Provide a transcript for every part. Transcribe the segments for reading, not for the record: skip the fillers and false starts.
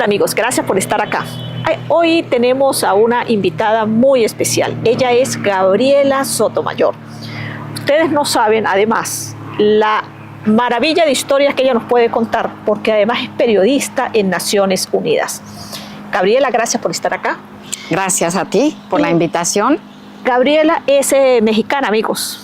Hola amigos, gracias por estar acá. Hoy tenemos a una invitada muy especial. Ella es Gabriela Sotomayor. Ustedes no saben, además, la maravilla de historias que ella nos puede contar, porque además es periodista en Naciones Unidas. Gabriela, gracias por estar acá. Gracias a ti por la invitación. Gabriela es mexicana, amigos,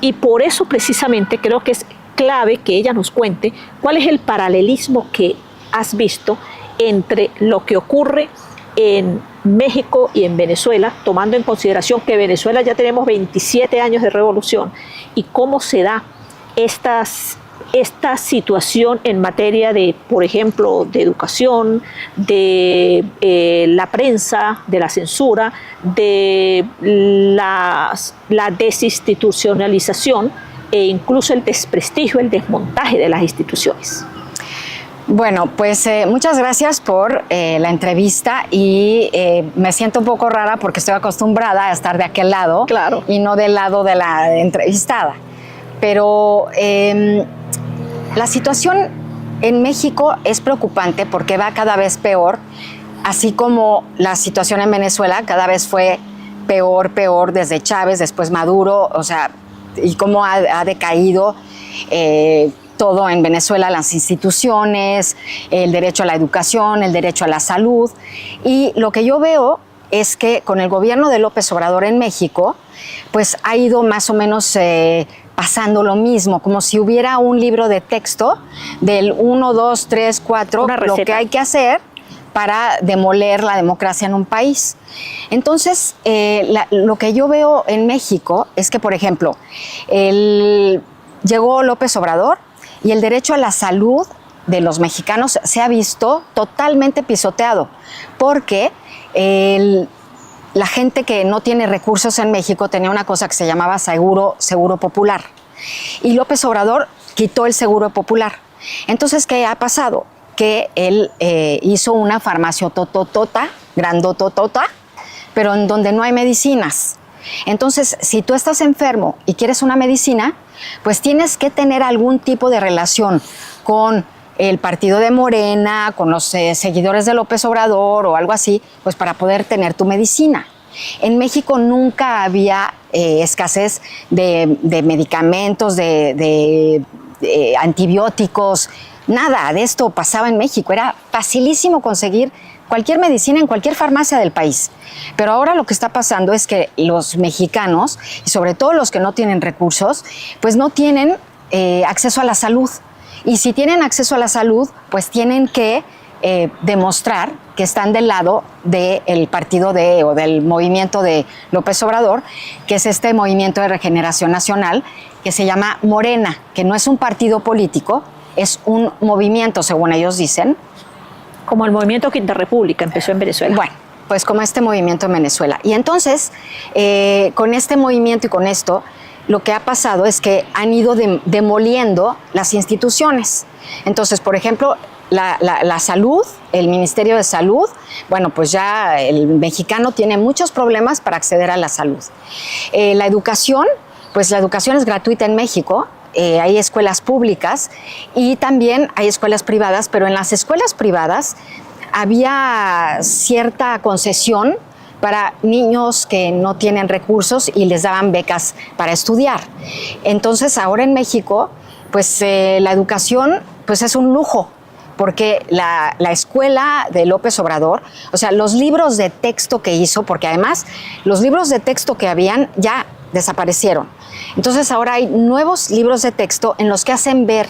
y por eso precisamente creo que es clave que ella nos cuente cuál es el paralelismo que has visto entre lo que ocurre en México y en Venezuela, tomando en consideración que en Venezuela ya tenemos 27 años de revolución, y cómo se da esta situación en materia de, por ejemplo, de educación, de la prensa, de la censura, de la desinstitucionalización e incluso el desprestigio, el desmontaje de las instituciones. Bueno, pues muchas gracias por la entrevista y me siento un poco rara porque estoy acostumbrada a estar de aquel lado, claro, y no del lado de la entrevistada. Pero la situación en México es preocupante porque va cada vez peor, así como la situación en Venezuela cada vez fue peor desde Chávez, después Maduro, o sea, y cómo ha decaído todo en Venezuela, las instituciones, el derecho a la educación, el derecho a la salud. Y lo que yo veo es que con el gobierno de López Obrador en México, pues ha ido más o menos pasando lo mismo, como si hubiera un libro de texto del 1, 2, 3, 4, lo que hay que hacer para demoler la democracia en un país. Entonces, lo que yo veo en México es que, por ejemplo, llegó López Obrador y el derecho a la salud de los mexicanos se ha visto totalmente pisoteado, porque la gente que no tiene recursos en México tenía una cosa que se llamaba seguro popular. Y López Obrador quitó el seguro popular. Entonces, ¿qué ha pasado? Que él hizo una farmaciototota, grandototota, pero en donde no hay medicinas. Entonces, si tú estás enfermo y quieres una medicina, pues tienes que tener algún tipo de relación con el partido de Morena, con los seguidores de López Obrador o algo así, pues para poder tener tu medicina. En México nunca había escasez de medicamentos, de antibióticos, nada de esto pasaba en México. Era facilísimo conseguir cualquier medicina en cualquier farmacia del país. Pero ahora lo que está pasando es que los mexicanos, y sobre todo los que no tienen recursos, pues no tienen acceso a la salud. Y si tienen acceso a la salud, pues tienen que demostrar que están del lado del partido o del movimiento de López Obrador, que es este movimiento de regeneración nacional, que se llama Morena, que no es un partido político, es un movimiento, según ellos dicen. Como el movimiento Quinta República empezó en Venezuela. Bueno, pues como este movimiento en Venezuela. Y entonces, con este movimiento y con esto, lo que ha pasado es que han ido demoliendo las instituciones. Entonces, por ejemplo, la salud, el Ministerio de Salud, bueno, pues ya el mexicano tiene muchos problemas para acceder a la salud. La educación, pues la educación es gratuita en México. Hay escuelas públicas y también hay escuelas privadas, pero en las escuelas privadas había cierta concesión para niños que no tienen recursos y les daban becas para estudiar. Entonces, ahora en México, pues la educación pues es un lujo, porque la escuela de López Obrador, o sea, los libros de texto que hizo, porque además los libros de texto que habían ya desaparecieron. Entonces ahora hay nuevos libros de texto en los que hacen ver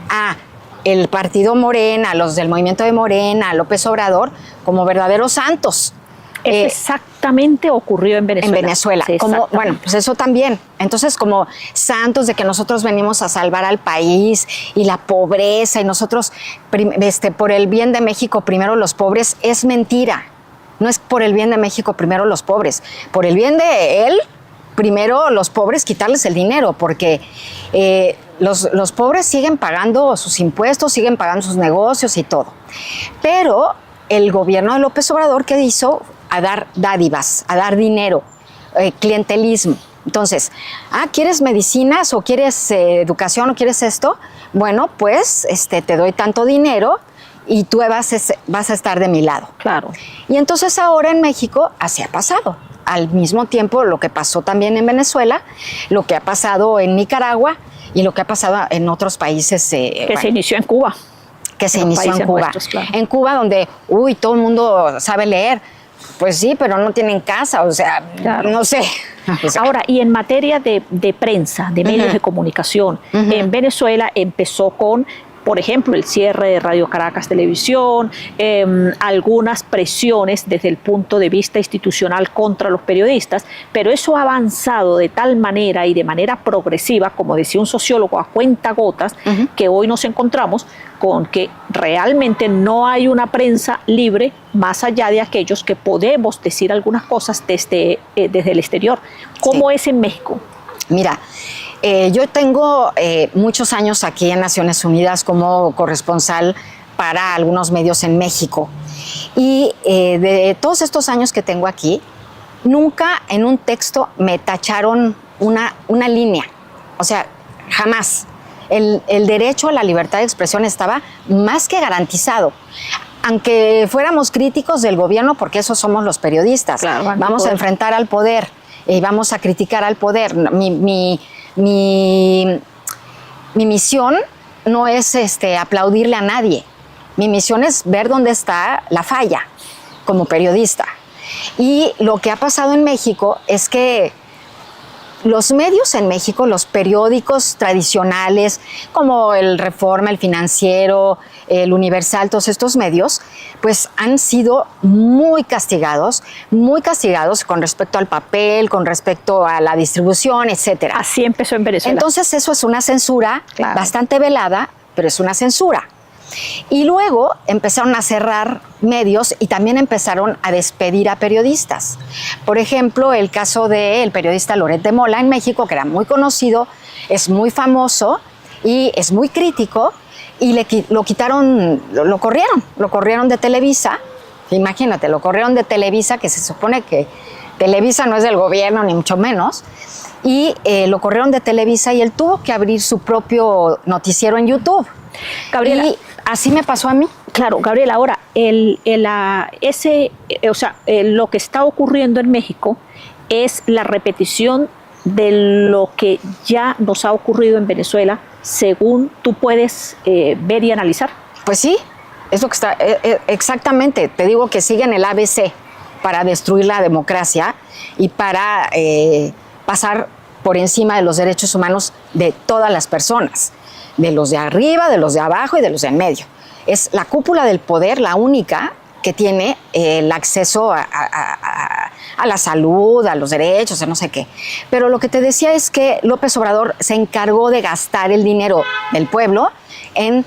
a el partido Morena, a los del movimiento de Morena, a López Obrador, como verdaderos santos. Exactamente ocurrió en Venezuela. En Venezuela. Sí, como, bueno, pues eso también. Entonces, como santos de que nosotros venimos a salvar al país y la pobreza y nosotros, por el bien de México, primero los pobres, es mentira. No es por el bien de México, primero los pobres. Por el bien de él, primero los pobres, quitarles el dinero, porque los pobres siguen pagando sus impuestos, siguen pagando sus negocios y todo. Pero el gobierno de López Obrador, ¿qué hizo? A dar dádivas, a dar dinero, clientelismo. Entonces, ¿quieres medicinas o quieres educación o quieres esto? Bueno, pues te doy tanto dinero y tú vas a estar de mi lado. Claro. Y entonces ahora en México así ha pasado. Al mismo tiempo lo que pasó también en Venezuela, lo que ha pasado en Nicaragua y lo que ha pasado en otros países. Se inició en Cuba. Que se inició en Cuba. Nuestros, claro. En Cuba donde, todo el mundo sabe leer. Pues sí, pero no tienen casa, o sea, claro. No sé. O sea. Ahora, y en materia de prensa, de medios de comunicación, en Venezuela empezó con, por ejemplo, el cierre de Radio Caracas Televisión, algunas presiones desde el punto de vista institucional contra los periodistas, pero eso ha avanzado de tal manera y de manera progresiva, como decía un sociólogo, a cuentagotas, que hoy nos encontramos con que realmente no hay una prensa libre más allá de aquellos que podemos decir algunas cosas desde el exterior. ¿Cómo es en México? Mira, yo tengo muchos años aquí en Naciones Unidas como corresponsal para algunos medios en México. Y de todos estos años que tengo aquí, nunca en un texto me tacharon una línea. O sea, jamás. El derecho a la libertad de expresión estaba más que garantizado. Aunque fuéramos críticos del gobierno, porque esos somos los periodistas. Claro, vamos a enfrentar al poder y vamos a criticar al poder. Mi misión no es aplaudirle a nadie. Mi misión es ver dónde está la falla como periodista. Y lo que ha pasado en México es que los medios en México, los periódicos tradicionales como el Reforma, el Financiero, el Universal, todos estos medios, pues han sido muy castigados con respecto al papel, con respecto a la distribución, etcétera. Así empezó en Venezuela. Entonces eso es una censura bastante velada, pero es una censura. Y luego empezaron a cerrar medios y también empezaron a despedir a periodistas. Por ejemplo, el caso del periodista Loret de Mola en México, que era muy conocido, es muy famoso y es muy crítico, y lo corrieron de Televisa. Imagínate, lo corrieron de Televisa, que se supone que Televisa no es del gobierno, ni mucho menos, y lo corrieron de Televisa y él tuvo que abrir su propio noticiero en YouTube. Gabriela, y así me pasó a mí. Claro, Gabriela, ahora, lo que está ocurriendo en México es la repetición de lo que ya nos ha ocurrido en Venezuela, según tú puedes ver y analizar. Pues sí, es lo que está, exactamente. Te digo que siguen el ABC para destruir la democracia y para pasar por encima de los derechos humanos de todas las personas, de los de arriba, de los de abajo y de los de en medio. Es la cúpula del poder la única que tiene el acceso a la salud, a los derechos, a no sé qué. Pero lo que te decía es que López Obrador se encargó de gastar el dinero del pueblo en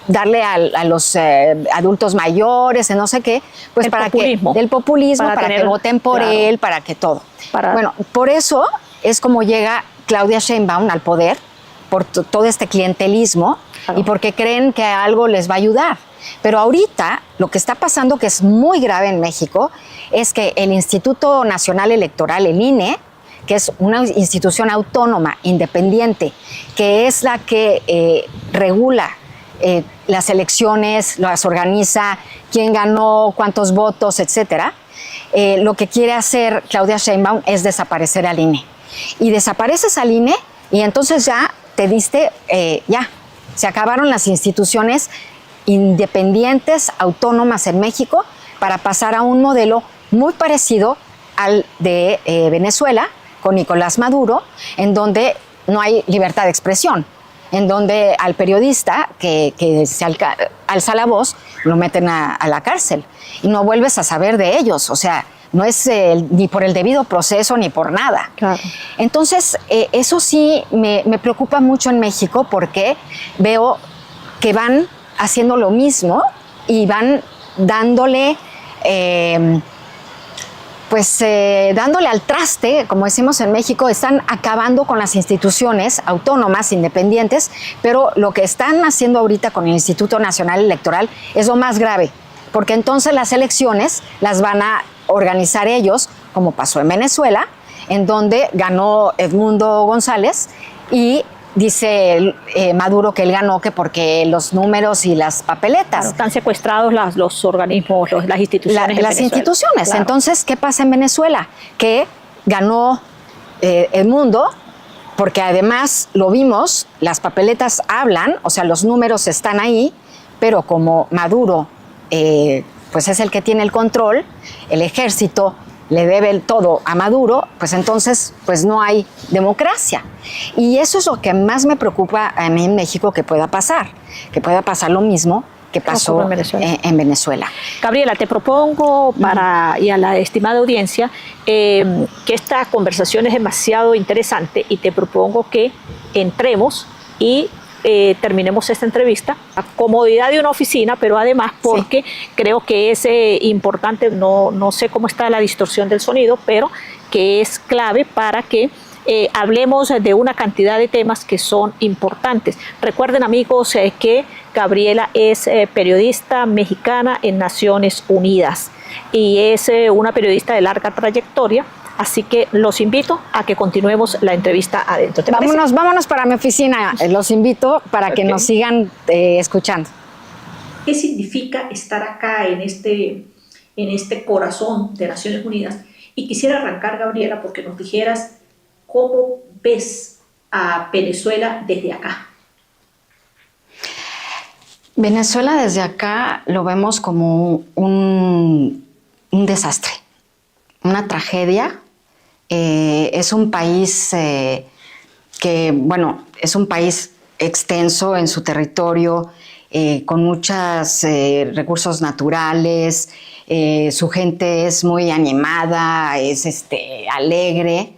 darle a los adultos mayores, en no sé qué, pues del populismo, para que voten por él, para que todo. Bueno, por eso es como llega Claudia Sheinbaum al poder, por todo este clientelismo, y porque creen que algo les va a ayudar. Pero ahorita lo que está pasando, que es muy grave en México, es que el Instituto Nacional Electoral, el INE, que es una institución autónoma, independiente, que es la que regula las elecciones, las organiza, quién ganó, cuántos votos, etcétera, lo que quiere hacer Claudia Sheinbaum es desaparecer al INE. Y desapareces al INE y entonces ya te diste, se acabaron las instituciones independientes, autónomas en México, para pasar a un modelo muy parecido al de Venezuela, con Nicolás Maduro, en donde no hay libertad de expresión, en donde al periodista que se alza la voz, lo meten a la cárcel y no vuelves a saber de ellos. O sea, no es ni por el debido proceso ni por nada. Claro. Entonces, eso sí me preocupa mucho en México, porque veo que van haciendo lo mismo y van dándole, dándole al traste, como decimos en México. Están acabando con las instituciones autónomas, independientes, pero lo que están haciendo ahorita con el Instituto Nacional Electoral es lo más grave, porque entonces las elecciones las van a organizar ellos, como pasó en Venezuela, en donde ganó Edmundo González, y dice Maduro que él ganó que porque los números y las papeletas. Claro, están secuestrados los organismos, las instituciones. Las instituciones. Claro. Entonces, ¿qué pasa en Venezuela? Que ganó Edmundo, porque además lo vimos, las papeletas hablan, o sea, los números están ahí, pero como Maduro pues es el que tiene el control, el ejército le debe todo a Maduro, pues entonces pues no hay democracia. Y eso es lo que más me preocupa a mí en México que pueda pasar lo mismo que pasó en Venezuela. Gabriela, te propongo y a la estimada audiencia que esta conversación es demasiado interesante y te propongo que entremos y terminemos esta entrevista a comodidad de una oficina, pero además porque creo que es importante, no sé cómo está la distorsión del sonido, pero que es clave para que hablemos de una cantidad de temas que son importantes. Recuerden, amigos, que Gabriela es periodista mexicana en Naciones Unidas y es una periodista de larga trayectoria. Así que los invito a que continuemos la entrevista adentro. Vámonos para mi oficina. Los invito para que nos sigan escuchando. ¿Qué significa estar acá en este corazón de Naciones Unidas? Y quisiera arrancar, Gabriela, porque nos dijeras cómo ves a Venezuela desde acá. Venezuela desde acá lo vemos como un desastre, una tragedia. Es un país que, bueno, es un país extenso en su territorio, con muchos recursos naturales, su gente es muy animada, es alegre,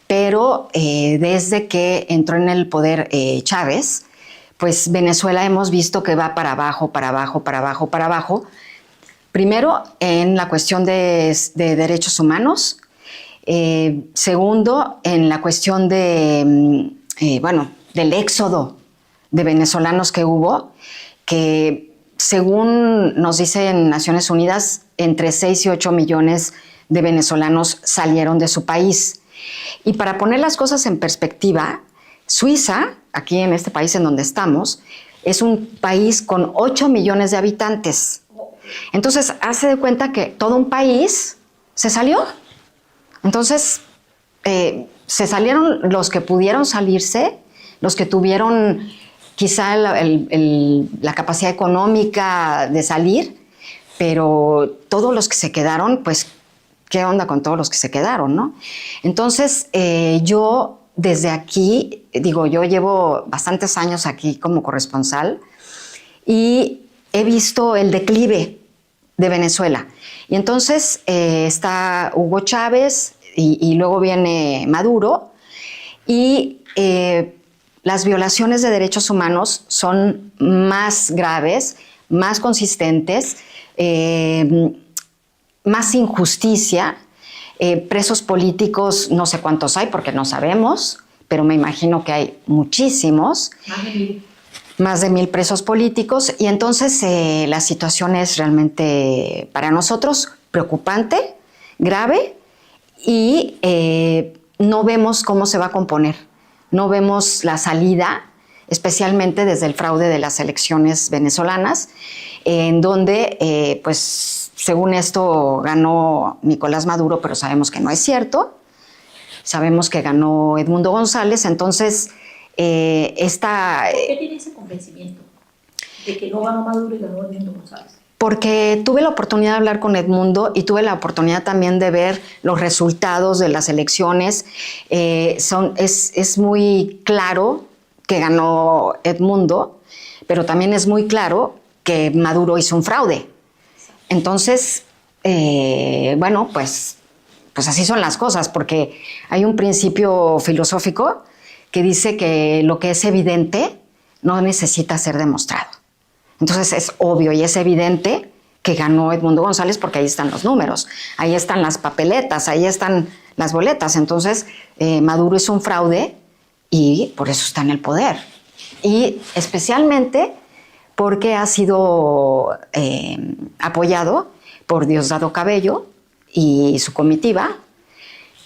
pero desde que entró en el poder Chávez, pues Venezuela hemos visto que va para abajo, para abajo, para abajo, para abajo. Primero, en la cuestión de derechos humanos. Segundo, en la cuestión del éxodo de venezolanos que hubo, que según nos dicen Naciones Unidas, entre 6 y 8 millones de venezolanos salieron de su país. Y para poner las cosas en perspectiva, Suiza, aquí en este país en donde estamos, es un país con 8 millones de habitantes. Entonces, hace de cuenta que todo un país se salió. Entonces, se salieron los que pudieron salirse, los que tuvieron quizá la capacidad económica de salir, pero todos los que se quedaron, pues, ¿qué onda con todos los que se quedaron, no? Entonces, yo desde aquí, yo llevo bastantes años aquí como corresponsal y he visto el declive de Venezuela. Y entonces está Hugo Chávez y luego viene Maduro y las violaciones de derechos humanos son más graves, más consistentes, más injusticia, presos políticos, no sé cuántos hay porque no sabemos, pero me imagino que hay muchísimos. Más de 1,000 presos políticos y entonces la situación es realmente para nosotros preocupante, grave y no vemos cómo se va a componer, no vemos la salida, especialmente desde el fraude de las elecciones venezolanas, en donde pues según esto ganó Nicolás Maduro, pero sabemos que no es cierto, sabemos que ganó Edmundo González, entonces ¿Por qué tiene ese convencimiento de que no ganó Maduro y ganó Edmundo González? Porque tuve la oportunidad de hablar con Edmundo y tuve la oportunidad también de ver los resultados de las elecciones. Es muy claro que ganó Edmundo, pero también es muy claro que Maduro hizo un fraude. Entonces, pues así son las cosas, porque hay un principio filosófico que dice que lo que es evidente no necesita ser demostrado. Entonces es obvio y es evidente que ganó Edmundo González porque ahí están los números, ahí están las papeletas, ahí están las boletas. Entonces Maduro hizo un fraude y por eso está en el poder. Y especialmente porque ha sido apoyado por Diosdado Cabello y su comitiva,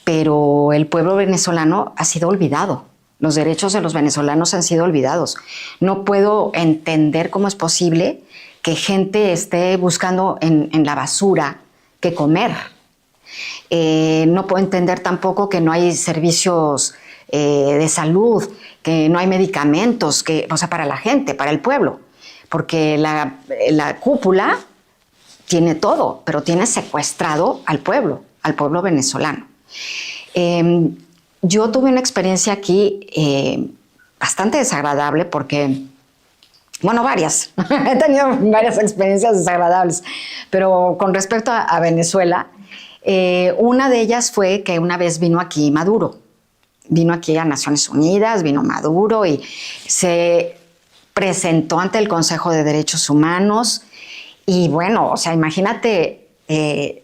pero el pueblo venezolano ha sido olvidado. Los derechos de los venezolanos han sido olvidados. No puedo entender cómo es posible que gente esté buscando en la basura qué comer. No puedo entender tampoco que no hay servicios de salud, que no hay medicamentos, o sea, para la gente, para el pueblo. Porque la cúpula tiene todo, pero tiene secuestrado al pueblo venezolano. Yo tuve una experiencia aquí bastante desagradable porque, bueno, varias. He tenido varias experiencias desagradables, pero con respecto a Venezuela, una de ellas fue que una vez vino aquí Maduro. Vino aquí a Naciones Unidas, vino Maduro y se presentó ante el Consejo de Derechos Humanos. Y bueno, o sea, imagínate el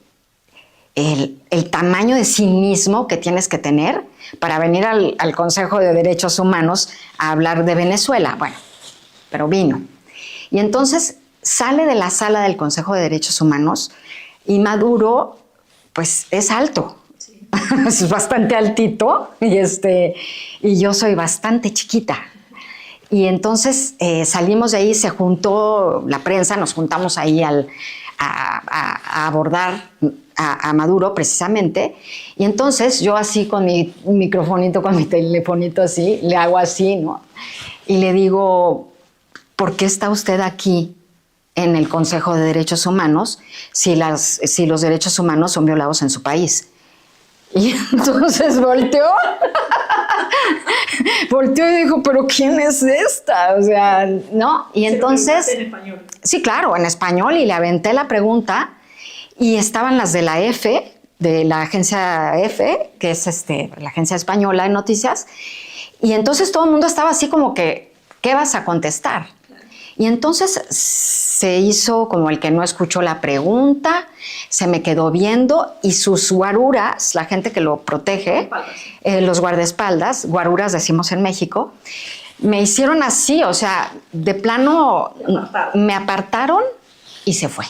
tamaño de cinismo que tienes que tener para venir al Consejo de Derechos Humanos a hablar de Venezuela. Bueno, pero vino. Y entonces sale de la sala del Consejo de Derechos Humanos y Maduro, pues es alto. Sí. Es bastante altito y yo soy bastante chiquita. Y entonces salimos de ahí, se juntó la prensa, nos juntamos ahí a abordar a Maduro precisamente. Y entonces yo así con mi microfonito, con mi telefonito así, le hago así, ¿no? Y le digo, ¿por qué está usted aquí en el Consejo de Derechos Humanos si los derechos humanos son violados en su país? Y entonces volteó y dijo, ¿pero quién es esta? O sea, ¿no? Y entonces... ¿En español? Sí, claro, en español, y le aventé la pregunta y estaban las de la EFE, de la agencia EFE, que es la agencia española de noticias, y entonces todo el mundo estaba así como que, ¿qué vas a contestar? Claro. Y entonces se hizo como el que no escuchó la pregunta, se me quedó viendo y sus guaruras, la gente que lo protege, los guardaespaldas, guaruras decimos en México, me hicieron así, o sea, de plano me apartaron y se fue.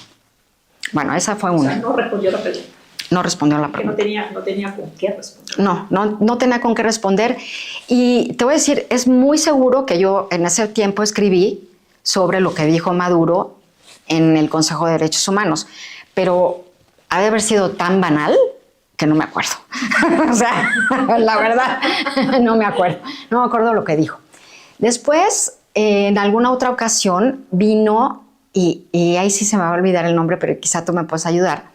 Bueno, esa fue una. O sea, no respondió la pregunta. No respondió la pregunta. No tenía con qué responder. No tenía con qué responder. Y te voy a decir, es muy seguro que yo en ese tiempo escribí sobre lo que dijo Maduro en el Consejo de Derechos Humanos, pero ha de haber sido tan banal que no me acuerdo. O sea, la verdad, no me acuerdo lo que dijo. Después, en alguna otra ocasión, vino, y ahí sí se me va a olvidar el nombre, pero quizá tú me puedes ayudar,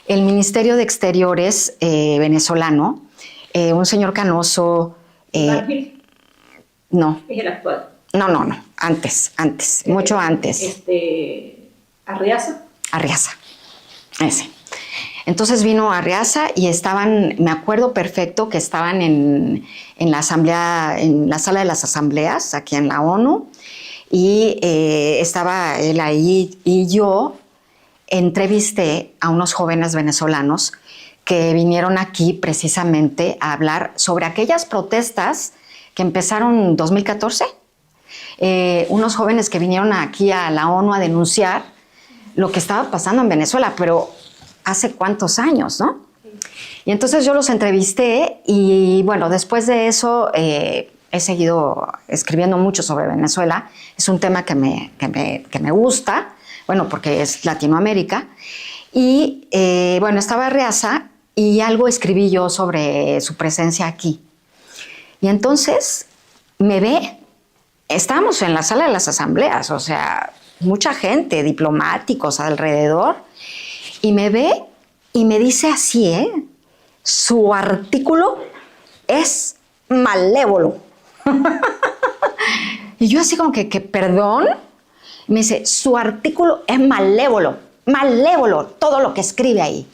el Ministerio de Exteriores venezolano, un señor canoso... no. ¿Es el actual? No, antes, mucho antes. ¿¿Arriaza? Arriaza, ese. Entonces vino Arriaza y estaban, me acuerdo perfecto que estaban en la asamblea, en la sala de las asambleas, aquí en la ONU, y estaba él ahí y yo entrevisté a unos jóvenes venezolanos que vinieron aquí precisamente a hablar sobre aquellas protestas que empezaron en 2014. Unos jóvenes que vinieron aquí a la ONU a denunciar lo que estaba pasando en Venezuela, pero hace cuántos años, ¿no? Y entonces yo los entrevisté y bueno, después de eso he seguido escribiendo mucho sobre Venezuela. Es un tema que me gusta, bueno, porque es Latinoamérica. Y bueno, estaba Arriaza y algo escribí yo sobre su presencia aquí. Y entonces me ve, estábamos en la sala de las asambleas, o sea, mucha gente, diplomáticos alrededor, y me ve y me dice así, su artículo es malévolo. Y yo así como que perdón, me dice, su artículo es malévolo, todo lo que escribe ahí.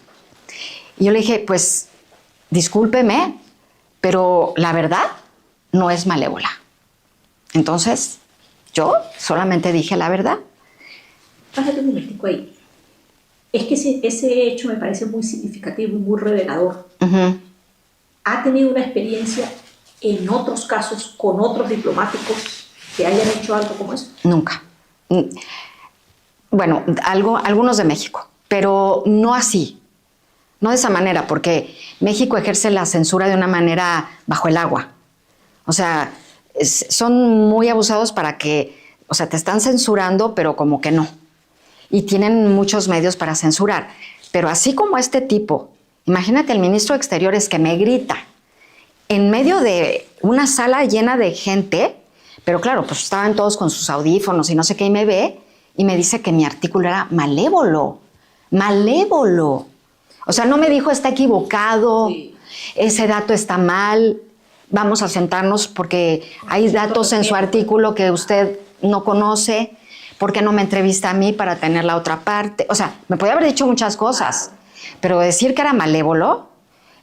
Y yo le dije, pues, discúlpeme, pero la verdad no es malévola. Entonces, yo solamente dije la verdad. Pásate un momentico ahí. Es que ese hecho me parece muy significativo y muy revelador. Uh-huh. ¿Ha tenido una experiencia en otros casos con otros diplomáticos que hayan hecho algo como eso? Nunca. Bueno, algunos de México, pero no así, no de esa manera, porque México ejerce la censura de una manera bajo el agua. O sea, son muy abusados para que, o sea, te están censurando, pero como que no. Y tienen muchos medios para censurar. Pero así como este tipo, imagínate el ministro de Exteriores que me grita en medio de una sala llena de gente, pero claro, pues estaban todos con sus audífonos y no sé qué, y me ve y me dice que mi artículo era malévolo, malévolo. O sea, no me dijo está equivocado, sí, ese dato está mal, vamos a sentarnos porque hay datos en su artículo que usted no conoce, ¿por qué no me entrevista a mí para tener la otra parte? O sea, me podía haber dicho muchas cosas, pero decir que era malévolo,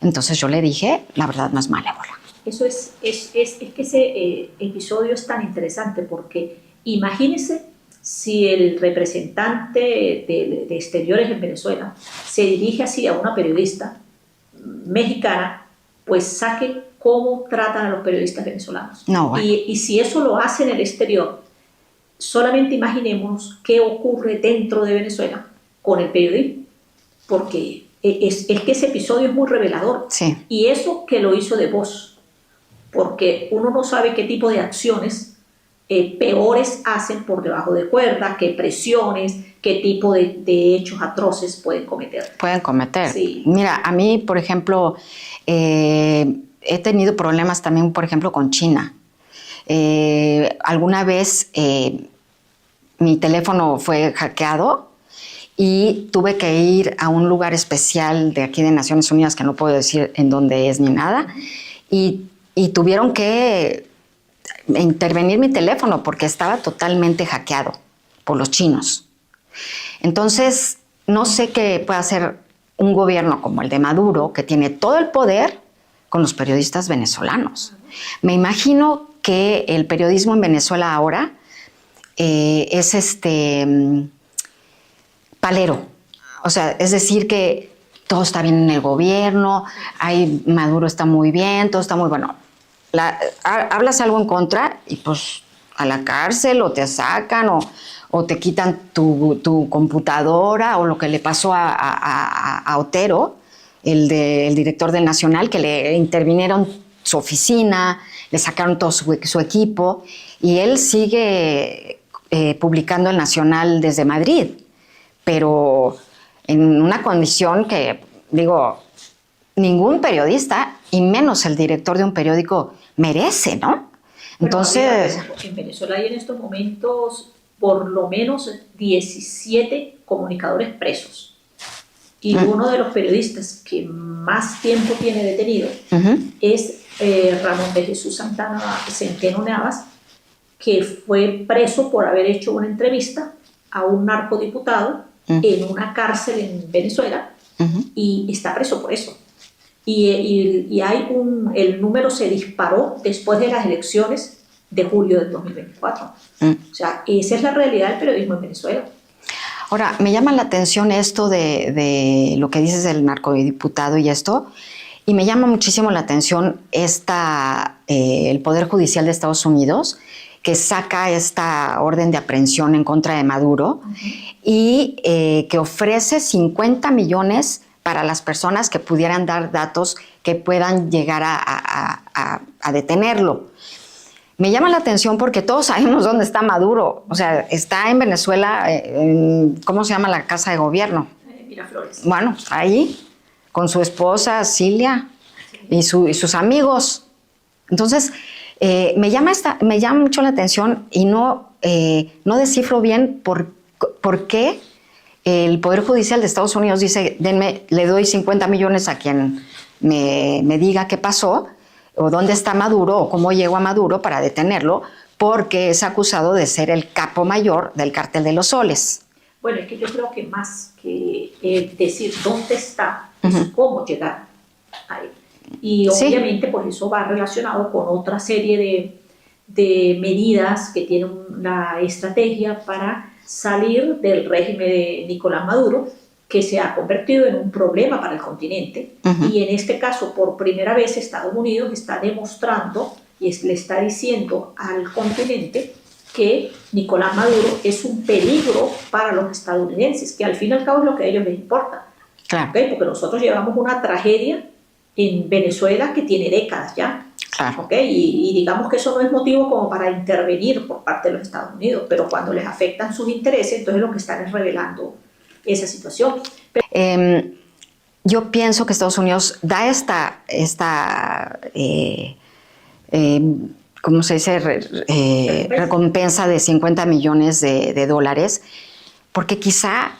entonces yo le dije, la verdad no es malévola. Eso es que ese episodio es tan interesante porque imagínese si el representante de Exteriores en Venezuela se dirige así a una periodista mexicana, pues saque cómo tratan a los periodistas venezolanos. No, bueno. Y si eso lo hace en el exterior, solamente imaginemos qué ocurre dentro de Venezuela con el periodismo, porque es que ese episodio es muy revelador. Sí. Y eso que lo hizo de voz, porque uno no sabe qué tipo de acciones peores hacen por debajo de cuerda, qué presiones, qué tipo de hechos atroces pueden cometer. Pueden cometer. Sí. Mira, a mí, por ejemplo, he tenido problemas también, por ejemplo, con China. Alguna vez mi teléfono fue hackeado y tuve que ir a un lugar especial de aquí de Naciones Unidas, que no puedo decir en dónde es ni nada, y tuvieron que intervenir mi teléfono porque estaba totalmente hackeado por los chinos. Entonces, no sé qué puede hacer un gobierno como el de Maduro, que tiene todo el poder con los periodistas venezolanos. Me imagino que el periodismo en Venezuela ahora es palero. O sea, es decir que todo está bien en el gobierno, Maduro está muy bien, todo está muy bueno. Hablas algo en contra y pues a la cárcel o te sacan o te quitan tu computadora, o lo que le pasó a Otero, el director del Nacional, que le intervinieron su oficina, le sacaron todo su equipo, y él sigue publicando el Nacional desde Madrid, pero en una condición que, digo, ningún periodista, y menos el director de un periódico, merece, ¿no? Entonces, bueno, en Venezuela hay en estos momentos por lo menos 17 comunicadores presos. Y uno de los periodistas que más tiempo tiene detenido es Ramón de Jesús Centeno Navas, que fue preso por haber hecho una entrevista a un narcodiputado en una cárcel en Venezuela, y está preso por eso. Y el número se disparó después de las elecciones de julio del 2024. O sea, esa es la realidad del periodismo en Venezuela. Ahora, me llama la atención esto de lo que dices del narcodiputado y esto, y me llama muchísimo la atención el Poder Judicial de Estados Unidos, que saca esta orden de aprehensión en contra de Maduro y que ofrece 50 millones para las personas que pudieran dar datos que puedan llegar a detenerlo. Me llama la atención porque todos sabemos dónde está Maduro. O sea, está en Venezuela, ¿cómo se llama la casa de gobierno? Miraflores. Bueno, ahí, con su esposa Cilia y sus amigos. Entonces, me llama mucho la atención y no descifro bien por qué el Poder Judicial de Estados Unidos dice, le doy 50 millones a quien me diga qué pasó, o dónde está Maduro, o cómo llegó a Maduro para detenerlo, porque es acusado de ser el capo mayor del Cártel de los Soles. Bueno, es que yo creo que más que decir dónde está, es cómo llegar a él. Y obviamente pues eso va relacionado con otra serie de medidas que tiene una estrategia para salir del régimen de Nicolás Maduro, que se ha convertido en un problema para el continente. Y en este caso, por primera vez, Estados Unidos está demostrando y le está diciendo al continente que Nicolás Maduro es un peligro para los estadounidenses, que al fin y al cabo es lo que a ellos les importa. Claro. ¿Okay? Porque nosotros llevamos una tragedia en Venezuela que tiene décadas ya. Claro. ¿Ok? Y digamos que eso no es motivo como para intervenir por parte de los Estados Unidos, pero cuando les afectan sus intereses, entonces lo que están es revelando esa situación. Yo pienso que Estados Unidos da ¿cómo se dice? Recompensa de 50 millones de dólares, porque quizá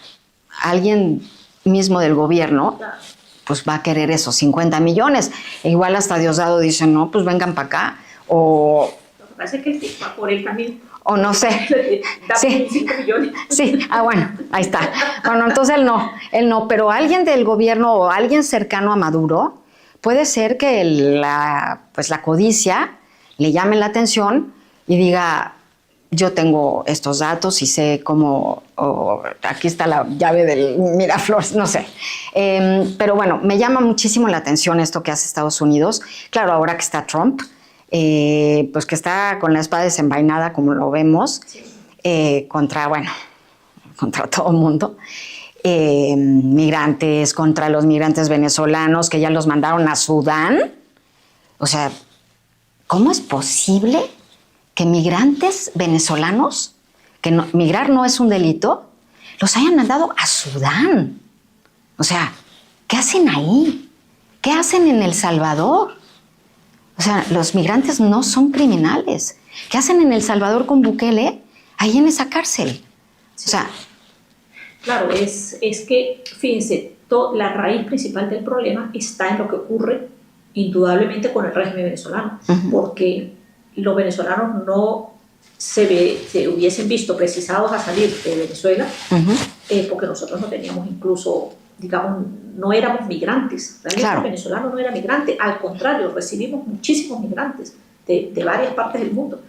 alguien mismo del gobierno pues va a querer esos 50 millones. E igual hasta Diosdado dice, no, pues vengan para acá. O Lo que pasa es que sí, va por él también. O no sé. Sí. 5 millones. Sí, bueno, ahí está. Bueno, entonces él no, pero alguien del gobierno o alguien cercano a Maduro, puede ser que la codicia le llame la atención y diga, yo tengo estos datos y sé cómo, aquí está la llave del Miraflores, no sé. Pero bueno, me llama muchísimo la atención esto que hace Estados Unidos. Claro, ahora que está Trump, pues que está con la espada desenvainada, como lo vemos, contra todo el mundo. Migrantes, contra los migrantes venezolanos que ya los mandaron a Sudán. O sea, ¿cómo es posible que migrantes venezolanos, migrar no es un delito, los hayan mandado a Sudán? O sea, ¿qué hacen ahí? ¿Qué hacen en El Salvador? O sea, los migrantes no son criminales. ¿Qué hacen en El Salvador con Bukele ahí en esa cárcel? O sea, claro, es que, fíjense, la raíz principal del problema está en lo que ocurre indudablemente con el régimen venezolano, porque los venezolanos no se hubiesen visto precisados a salir de Venezuela, porque nosotros no teníamos incluso, digamos, no éramos migrantes. Realmente claro. El venezolano no era migrante, al contrario, recibimos muchísimos migrantes de varias partes del mundo.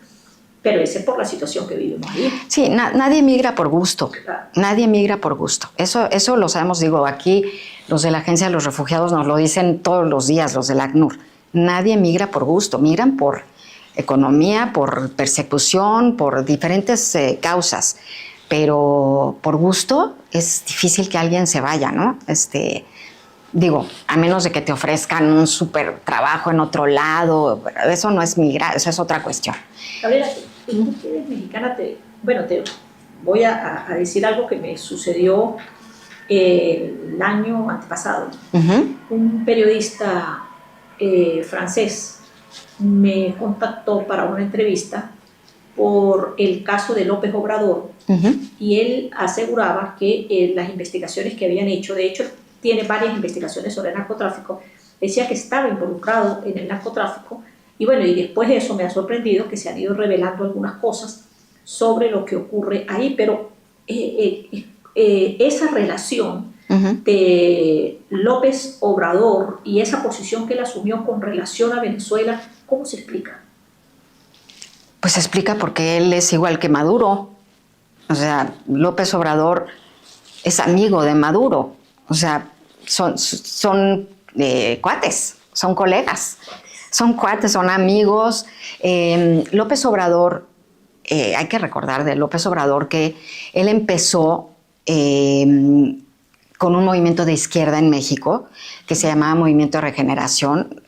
Pero ese es por la situación que vivimos ahí. Sí, nadie migra por gusto. Claro. Nadie migra por gusto. Eso lo sabemos, digo, aquí los de la Agencia de los Refugiados nos lo dicen todos los días, los del ACNUR. Nadie migra por gusto, migran por economía, por persecución, por diferentes causas. Pero por gusto es difícil que alguien se vaya, ¿no? Digo, a menos de que te ofrezcan un súper trabajo en otro lado, eso no es migrar, eso es otra cuestión. Gabriela, tú que eres mexicana, te voy a decir algo que me sucedió el año antepasado. Un periodista francés me contactó para una entrevista por el caso de López Obrador y él aseguraba que las investigaciones que habían hecho, de hecho tiene varias investigaciones sobre el narcotráfico, decía que estaba involucrado en el narcotráfico. Y bueno, y después de eso me ha sorprendido que se han ido revelando algunas cosas sobre lo que ocurre ahí, pero esa relación de López Obrador y esa posición que él asumió con relación a Venezuela, ¿cómo se explica? Pues se explica porque él es igual que Maduro. O sea, López Obrador es amigo de Maduro. O sea, son cuates, son colegas. Son cuates, son amigos. López Obrador, hay que recordar de López Obrador que él empezó con un movimiento de izquierda en México que se llamaba Movimiento de Regeneración,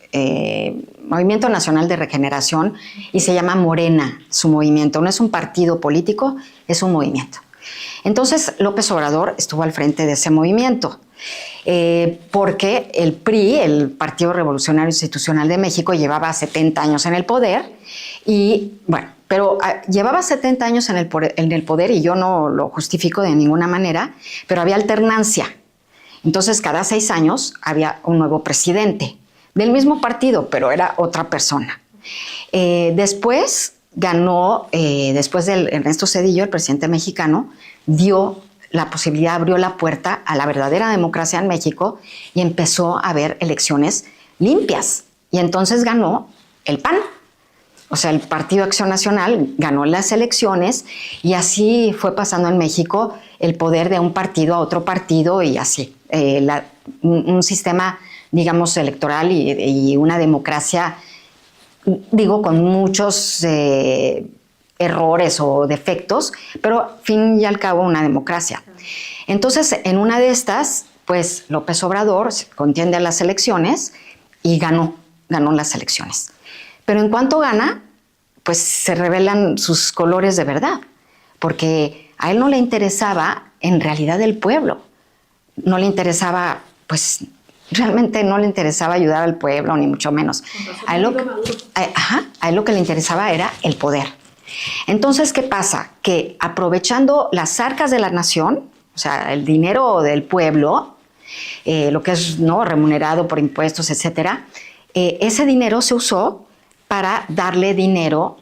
Movimiento Nacional de Regeneración, y se llama Morena, su movimiento. No es un partido político, es un movimiento. Entonces, López Obrador estuvo al frente de ese movimiento. Porque el PRI, el Partido Revolucionario Institucional de México, llevaba 70 años en el poder y, bueno, pero llevaba 70 años en el poder y yo no lo justifico de ninguna manera, pero había alternancia. Entonces, cada 6 años había un nuevo presidente del mismo partido, pero era otra persona. Después ganó, después de Ernesto Zedillo, el presidente mexicano, dio la posibilidad, abrió la puerta a la verdadera democracia en México y empezó a haber elecciones limpias. Y entonces ganó el PAN. O sea, el Partido Acción Nacional ganó las elecciones y así fue pasando en México el poder de un partido a otro partido y así. Un sistema, digamos, electoral y una democracia, digo, con muchos errores o defectos, pero al fin y al cabo una democracia. Entonces, en una de estas, pues López Obrador contiende a las elecciones y ganó las elecciones. Pero en cuanto gana, pues se revelan sus colores de verdad, porque a él no le interesaba en realidad el pueblo, no le interesaba, pues realmente no le interesaba ayudar al pueblo, ni mucho menos. A él lo que le interesaba era el poder. Entonces, ¿qué pasa? Que aprovechando las arcas de la nación, o sea, el dinero del pueblo, lo que es, ¿no?, remunerado por impuestos, etcétera, ese dinero se usó para darle dinero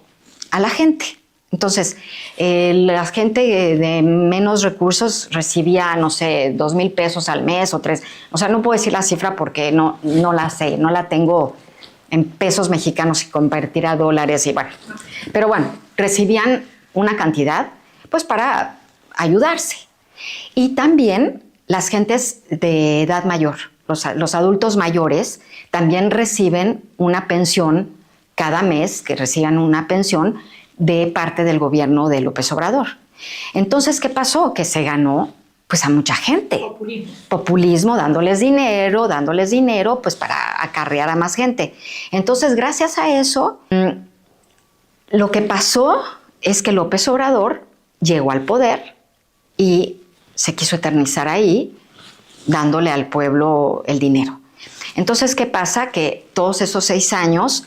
a la gente. Entonces, la gente de menos recursos recibía, no sé, 2,000 pesos al mes o 3. O sea, no puedo decir la cifra porque no la sé, no la tengo en pesos mexicanos y convertir a dólares y bueno. Pero bueno, recibían una cantidad pues para ayudarse. Y también las gentes de edad mayor, los adultos mayores, también reciben una pensión cada mes, que reciban una pensión de parte del gobierno de López Obrador. Entonces, ¿qué pasó? Que se ganó pues a mucha gente. Populismo, dándoles dinero, pues para acarrear a más gente. Entonces, gracias a eso, lo que pasó es que López Obrador llegó al poder y se quiso eternizar ahí, dándole al pueblo el dinero. Entonces, ¿qué pasa? Que todos esos 6 años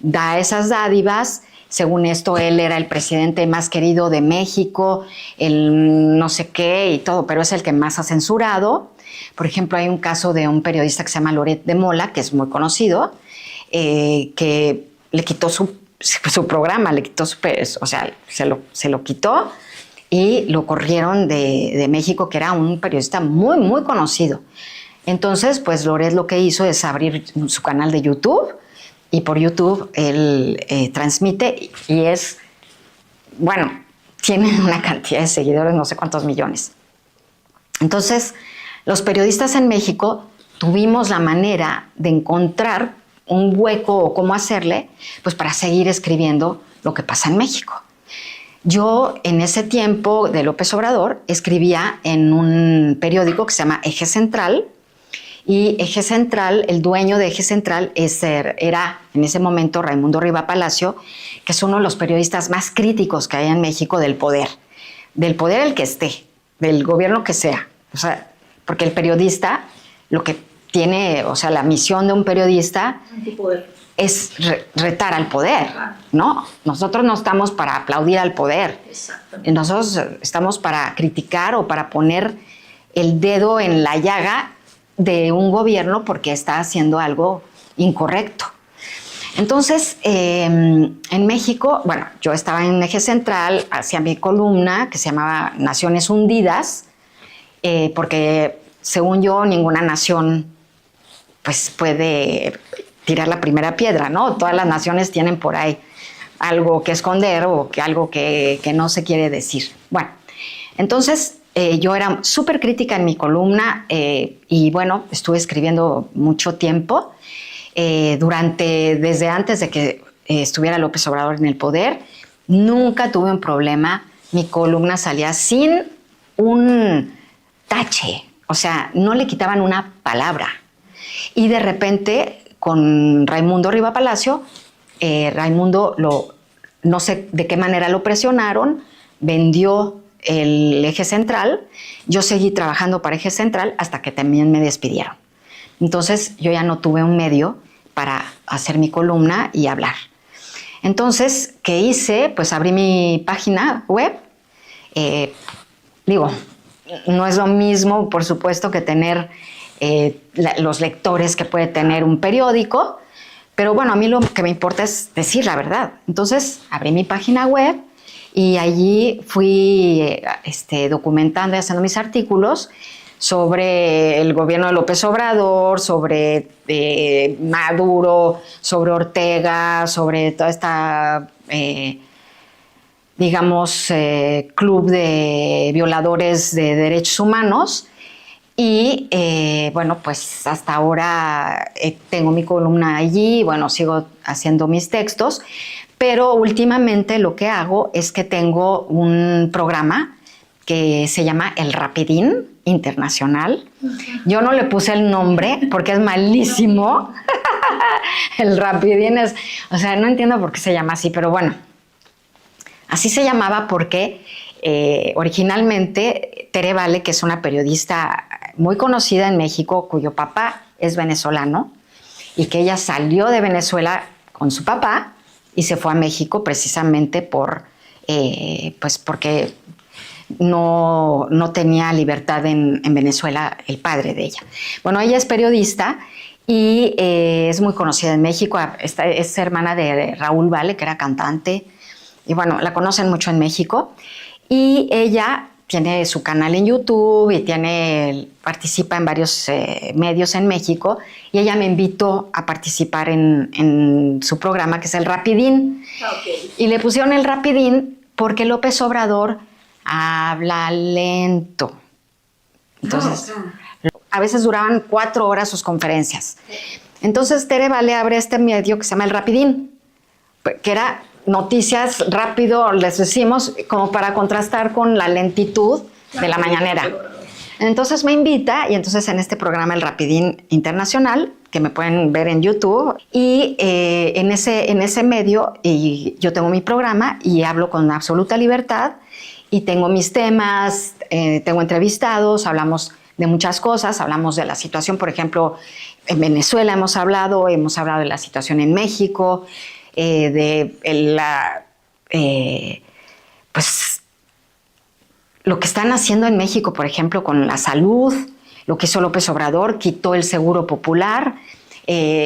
da esas dádivas. Según esto, él era el presidente más querido de México, el no sé qué y todo, pero es el que más ha censurado. Por ejemplo, hay un caso de un periodista que se llama Loret de Mola, que es muy conocido, que le quitó su programa, le quitó o sea, se lo quitó y lo corrieron de México, que era un periodista muy, muy conocido. Entonces, pues Loret lo que hizo es abrir su canal de YouTube, y por YouTube él transmite y es, bueno, tiene una cantidad de seguidores, no sé cuántos millones. Entonces, los periodistas en México tuvimos la manera de encontrar un hueco o cómo hacerle, pues para seguir escribiendo lo que pasa en México. Yo en ese tiempo de López Obrador escribía en un periódico que se llama Eje Central, y Eje Central, el dueño de Eje Central era en ese momento Raimundo Riva Palacio, que es uno de los periodistas más críticos que hay en México del poder el que esté, del gobierno que sea. O sea, porque el periodista, lo que tiene, o sea, la misión de un periodista es retar al poder, ¿no? Nosotros no estamos para aplaudir al poder. Nosotros estamos para criticar o para poner el dedo en la llaga de un gobierno porque está haciendo algo incorrecto. Entonces, en México, bueno, yo estaba en Eje Central, hacía mi columna que se llamaba Naciones Hundidas, porque según yo, ninguna nación pues puede tirar la primera piedra, ¿no? Todas las naciones tienen por ahí algo que esconder o algo que no se quiere decir. Bueno, entonces yo era súper crítica en mi columna y bueno, estuve escribiendo mucho tiempo, desde antes de que estuviera López Obrador en el poder. Nunca tuve un problema, mi columna salía sin un tache, o sea, no le quitaban una palabra. Y de repente, con Raimundo Riva Palacio, Raimundo no sé de qué manera lo presionaron, vendió el Eje Central. Yo seguí trabajando para Eje Central hasta que también me despidieron. Entonces yo ya no tuve un medio para hacer mi columna y hablar. Entonces, ¿qué hice? Pues abrí mi página web. No es lo mismo, por supuesto, que tener los lectores que puede tener un periódico, pero bueno, a mí lo que me importa es decir la verdad. Entonces abrí mi página web y allí fui documentando y haciendo mis artículos sobre el gobierno de López Obrador, sobre Maduro, sobre Ortega, sobre toda esta, club de violadores de derechos humanos. Y bueno, pues hasta ahora tengo mi columna allí, bueno, sigo haciendo mis textos, pero últimamente lo que hago es que tengo un programa que se llama El Rapidín Internacional. Yo no le puse el nombre porque es malísimo, El Rapidín es, o sea, no entiendo por qué se llama así, pero bueno, así se llamaba porque originalmente Tere Vale, que es una periodista muy conocida en México, cuyo papá es venezolano, y que ella salió de Venezuela con su papá y se fue a México precisamente pues porque no tenía libertad en Venezuela el padre de ella. Bueno, ella es periodista y es muy conocida en México. Es hermana de Raúl Vale, que era cantante, y bueno, la conocen mucho en México. Y ella tiene su canal en YouTube y participa en varios medios en México, y ella me invitó a participar en su programa, que es El Rapidín. Okay. Y le pusieron El Rapidín porque López Obrador habla lento. Entonces, a veces duraban 4 horas sus conferencias. Entonces, Tere Vale abre este medio que se llama El Rapidín, que era noticias rápido, les decimos, como para contrastar con la lentitud de la mañanera. Entonces me invita, y entonces en este programa El Rapidín Internacional, que me pueden ver en YouTube, y en ese medio y yo tengo mi programa y hablo con absoluta libertad, y tengo mis temas, tengo entrevistados, hablamos de muchas cosas, hablamos de la situación, por ejemplo, en Venezuela hemos hablado de la situación en México, pues lo que están haciendo en México, por ejemplo, con la salud, lo que hizo López Obrador, quitó el seguro popular,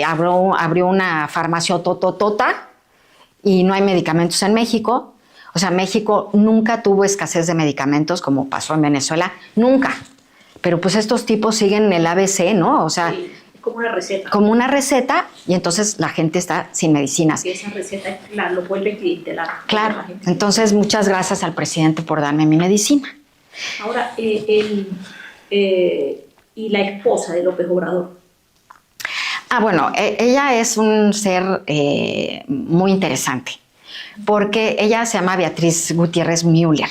abrió una farmacia tototota y no hay medicamentos en México. O sea, México nunca tuvo escasez de medicamentos como pasó en Venezuela, nunca. Pero pues estos tipos siguen el ABC, ¿no? O sea, sí, como una receta. Como una receta, y entonces la gente está sin medicinas. Y esa receta lo vuelve clientelar. Claro, entonces muchas gracias al presidente por darme mi medicina. Ahora, y la esposa de López Obrador. Bueno, ella es un ser muy interesante, porque ella se llama Beatriz Gutiérrez Müller.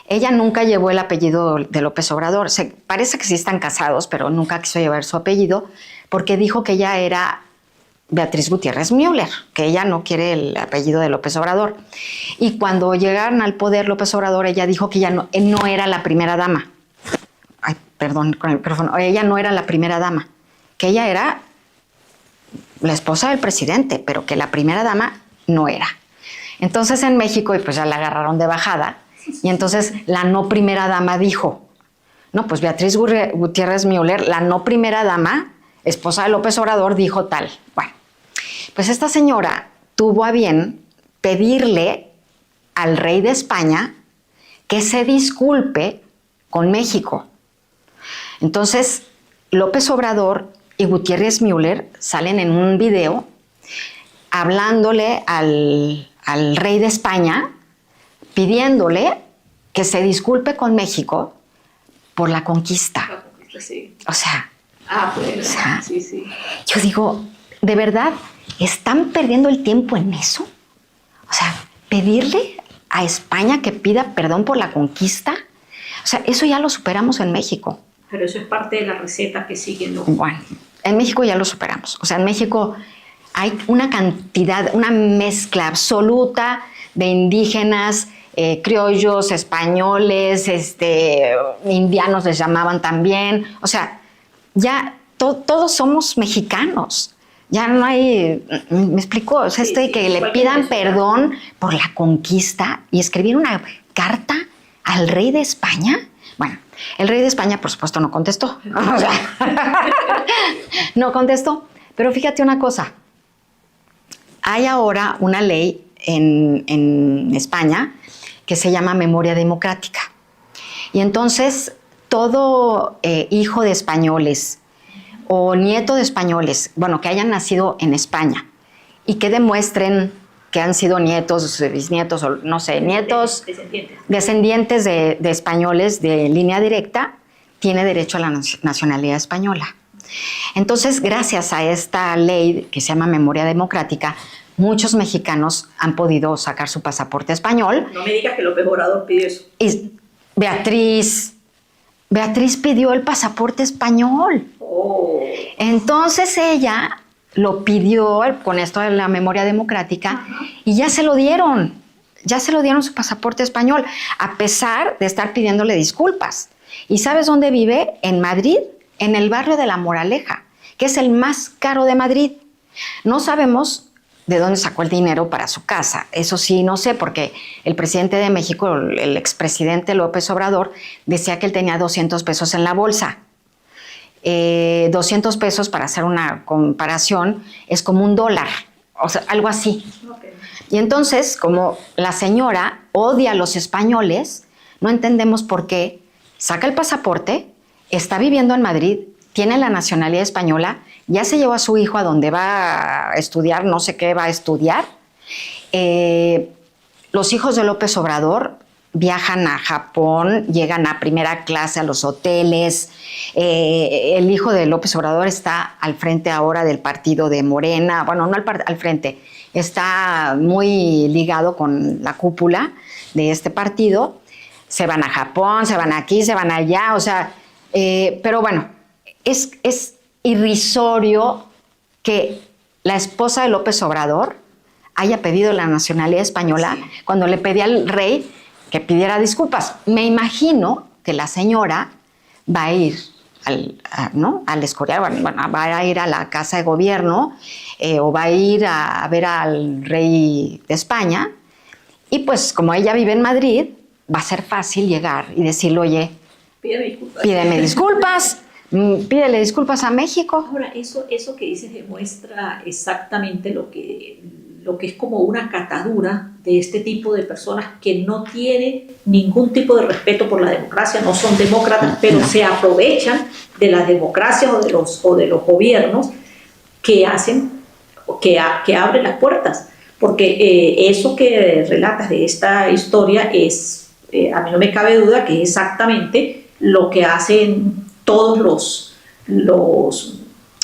Ella nunca llevó el apellido de López Obrador. Parece que sí están casados, pero nunca quiso llevar su apellido porque dijo que ella era Beatriz Gutiérrez Müller, que ella no quiere el apellido de López Obrador. Y cuando llegaron al poder López Obrador, ella dijo que ella no era la primera dama. Ay, perdón con el micrófono. Ella no era la primera dama, que ella era la esposa del presidente, pero que la primera dama no era. Entonces en México, y pues ya la agarraron de bajada, y entonces la no primera dama dijo, no, pues Beatriz Gutiérrez Müller, la no primera dama, esposa de López Obrador, dijo tal. Bueno, pues esta señora tuvo a bien pedirle al rey de España que se disculpe con México. Entonces, López Obrador y Gutiérrez Müller salen en un video hablándole al rey de España, pidiéndole que se disculpe con México por la conquista. La conquista, sí. O sea, Pues, sí. Yo digo, ¿de verdad están perdiendo el tiempo en eso? O sea, pedirle a España que pida perdón por la conquista. O sea, eso ya lo superamos en México. Pero eso es parte de la receta que siguen los... Bueno, en México ya lo superamos. O sea, en México hay una cantidad, una mezcla absoluta de indígenas, criollos, españoles, indianos les llamaban también. O sea, ya todos somos mexicanos. Ya no hay, me explico, o sea, que le pidan perdón por la conquista y escribir una carta al rey de España. Bueno, el rey de España, por supuesto, no contestó. O sea, no contestó. Pero fíjate una cosa. Hay ahora una ley en España que se llama memoria democrática. Y entonces, todo hijo de españoles o nieto de españoles, bueno, que hayan nacido en España y que demuestren que han sido nietos, bisnietos, o no sé, nietos, descendientes de españoles de línea directa, tiene derecho a la nacionalidad española. Entonces, gracias a esta ley que se llama memoria democrática, muchos mexicanos han podido sacar su pasaporte español. No me digas que López Obrador pidió eso. Y Beatriz pidió el pasaporte español. Oh. Entonces ella lo pidió con esto de la memoria democrática y ya se lo dieron su pasaporte español, a pesar de estar pidiéndole disculpas. ¿Y sabes dónde vive? En Madrid, en el barrio de La Moraleja, que es el más caro de Madrid. No sabemos de dónde sacó el dinero para su casa. Eso sí, no sé, porque el presidente de México, el expresidente López Obrador, decía que él tenía 200 pesos en la bolsa. 200 pesos, para hacer una comparación, es como $1, o sea, algo así. Okay. Y entonces, como la señora odia a los españoles, no entendemos por qué saca el pasaporte, está viviendo en Madrid, tiene la nacionalidad española, ya se llevó a su hijo a donde va a estudiar, no sé qué va a estudiar. Los hijos de López Obrador viajan a Japón, llegan a primera clase a los hoteles. El hijo de López Obrador está al frente ahora del partido de Morena, bueno, no al frente, está muy ligado con la cúpula de este partido. Se van a Japón, se van aquí, se van allá, o sea, pero bueno, es irrisorio que la esposa de López Obrador haya pedido la nacionalidad española cuando le pedía al rey que pidiera disculpas. Me imagino que la señora va a ir al Escorial, bueno, va a ir a la Casa de Gobierno o va a ir a ver al rey de España, y pues como ella vive en Madrid, va a ser fácil llegar y decirle, oye, pídeme disculpas, pídele disculpas a México. Ahora, eso que dices demuestra exactamente lo que es como una catadura de este tipo de personas que no tienen ningún tipo de respeto por la democracia, no son demócratas, pero se aprovechan de las democracias o de los gobiernos que hacen, que abren las puertas. Porque eso que relatas de esta historia es, a mí no me cabe duda que es exactamente lo que hacen todos los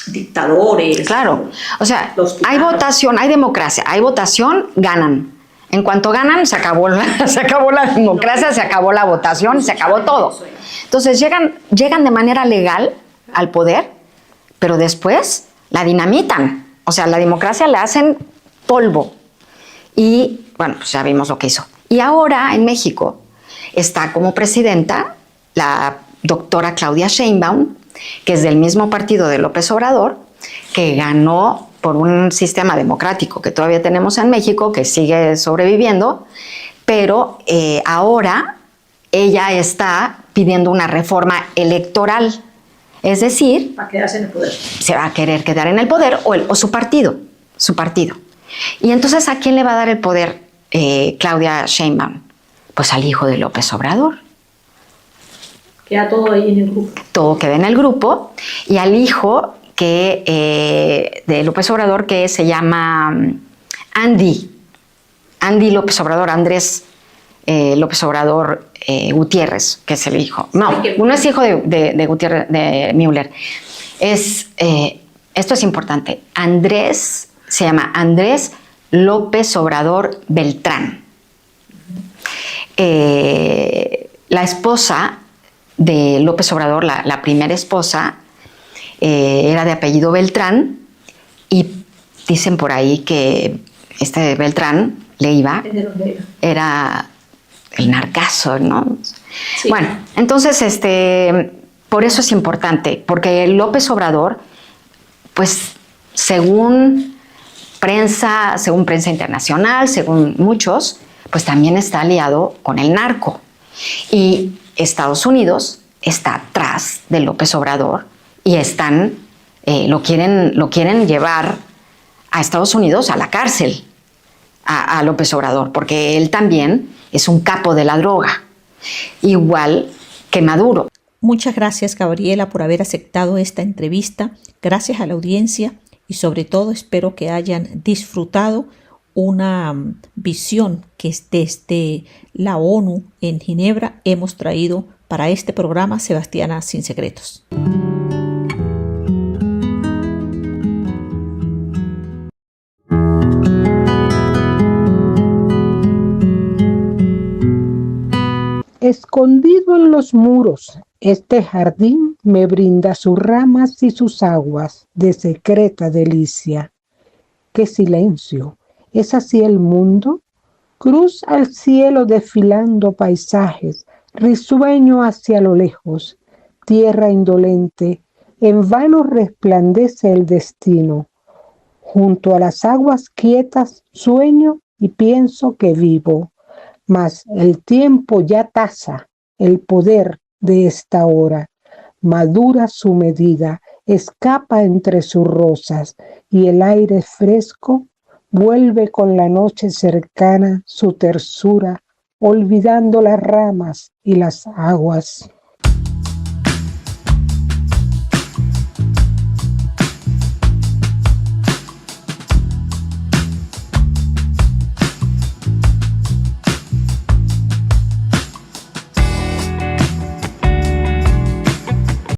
dictadores. Claro, o sea, hay votación, hay democracia, hay votación, ganan. En cuanto ganan, se acabó la democracia, se acabó la votación, se acabó todo. Entonces llegan de manera legal al poder, pero después la dinamitan. O sea, la democracia la hacen polvo. Y bueno, pues ya vimos lo que hizo. Y ahora en México está como presidenta la doctora Claudia Sheinbaum, que es del mismo partido de López Obrador, que ganó por un sistema democrático que todavía tenemos en México, que sigue sobreviviendo, pero ahora ella está pidiendo una reforma electoral. Es decir, va a quedarse en el poder. Se va a querer quedar en el poder o su partido. Y entonces, ¿a quién le va a dar el poder Claudia Sheinbaum? Pues al hijo de López Obrador. Queda todo ahí en el grupo. Todo queda en el grupo. Y al hijo de López Obrador, que se llama Andy López Obrador, Andrés López Obrador Gutiérrez, que es el hijo. No, no es hijo de Gutiérrez, de Müller. Esto es importante. Se llama Andrés López Obrador Beltrán. La esposa de López Obrador, la primera esposa, era de apellido Beltrán, y dicen por ahí que este Beltrán Leiva era el narcazo, ¿no? Sí. Bueno, entonces por eso es importante, porque López Obrador, pues según prensa internacional, según muchos, pues también está aliado con el narco. Y Estados Unidos está atrás de López Obrador y lo quieren llevar a Estados Unidos a la cárcel, a López Obrador, porque él también es un capo de la droga, igual que Maduro. Muchas gracias, Gabriela, por haber aceptado esta entrevista. Gracias a la audiencia y sobre todo espero que hayan disfrutado una visión que desde la ONU en Ginebra hemos traído para este programa Sebastiana Sin Secretos. Escondido en los muros, este jardín me brinda sus ramas y sus aguas de secreta delicia. ¡Qué silencio! ¿Es así el mundo? Cruz al cielo desfilando paisajes, risueño hacia lo lejos, tierra indolente, en vano resplandece el destino. Junto a las aguas quietas sueño y pienso que vivo, mas el tiempo ya tasa el poder de esta hora. Madura su medida, escapa entre sus rosas, y el aire fresco vuelve con la noche cercana su tersura, olvidando las ramas y las aguas.